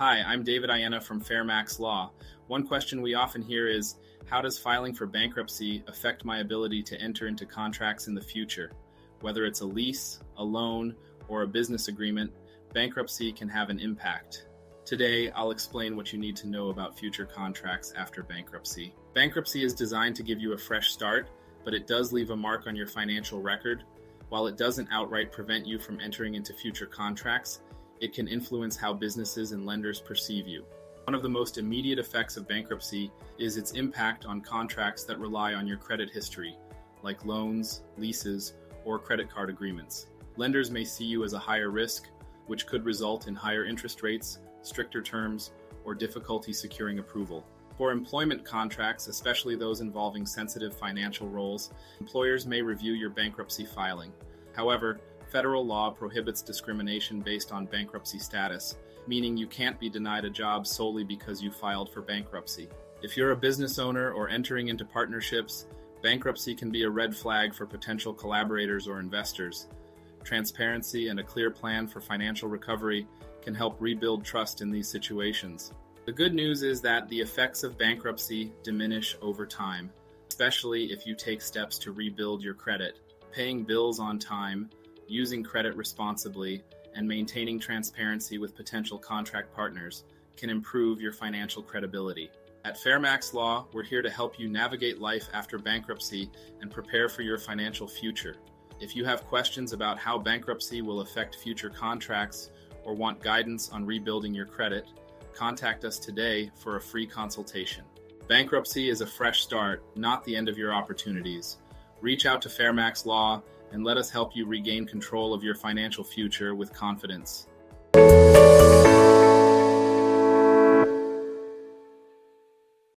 Hi, I'm David Ienna from Fairmax Law. One question we often hear is, how does filing for bankruptcy affect my ability to enter into contracts in the future? Whether it's a lease, a loan, or a business agreement, bankruptcy can have an impact. Today, I'll explain what you need to know about future contracts after bankruptcy. Bankruptcy is designed to give you a fresh start, but it does leave a mark on your financial record. While it doesn't outright prevent you from entering into future contracts, it can influence how businesses and lenders perceive you. One of the most immediate effects of bankruptcy is its impact on contracts that rely on your credit history, like loans, leases, or credit card agreements. Lenders may see you as a higher risk, which could result in higher interest rates, stricter terms, or difficulty securing approval. For employment contracts, especially those involving sensitive financial roles, employers may review your bankruptcy filing. However, federal law prohibits discrimination based on bankruptcy status, meaning you can't be denied a job solely because you filed for bankruptcy. If you're a business owner or entering into partnerships, bankruptcy can be a red flag for potential collaborators or investors. Transparency and a clear plan for financial recovery can help rebuild trust in these situations. The good news is that the effects of bankruptcy diminish over time, especially if you take steps to rebuild your credit. Paying bills on time, using credit responsibly, and maintaining transparency with potential contract partners can improve your financial credibility. At Fairmax Law, we're here to help you navigate life after bankruptcy and prepare for your financial future. If you have questions about how bankruptcy will affect future contracts or want guidance on rebuilding your credit, contact us today for a free consultation. Bankruptcy is a fresh start, not the end of your opportunities. Reach out to Fairmax Law and let us help you regain control of your financial future with confidence.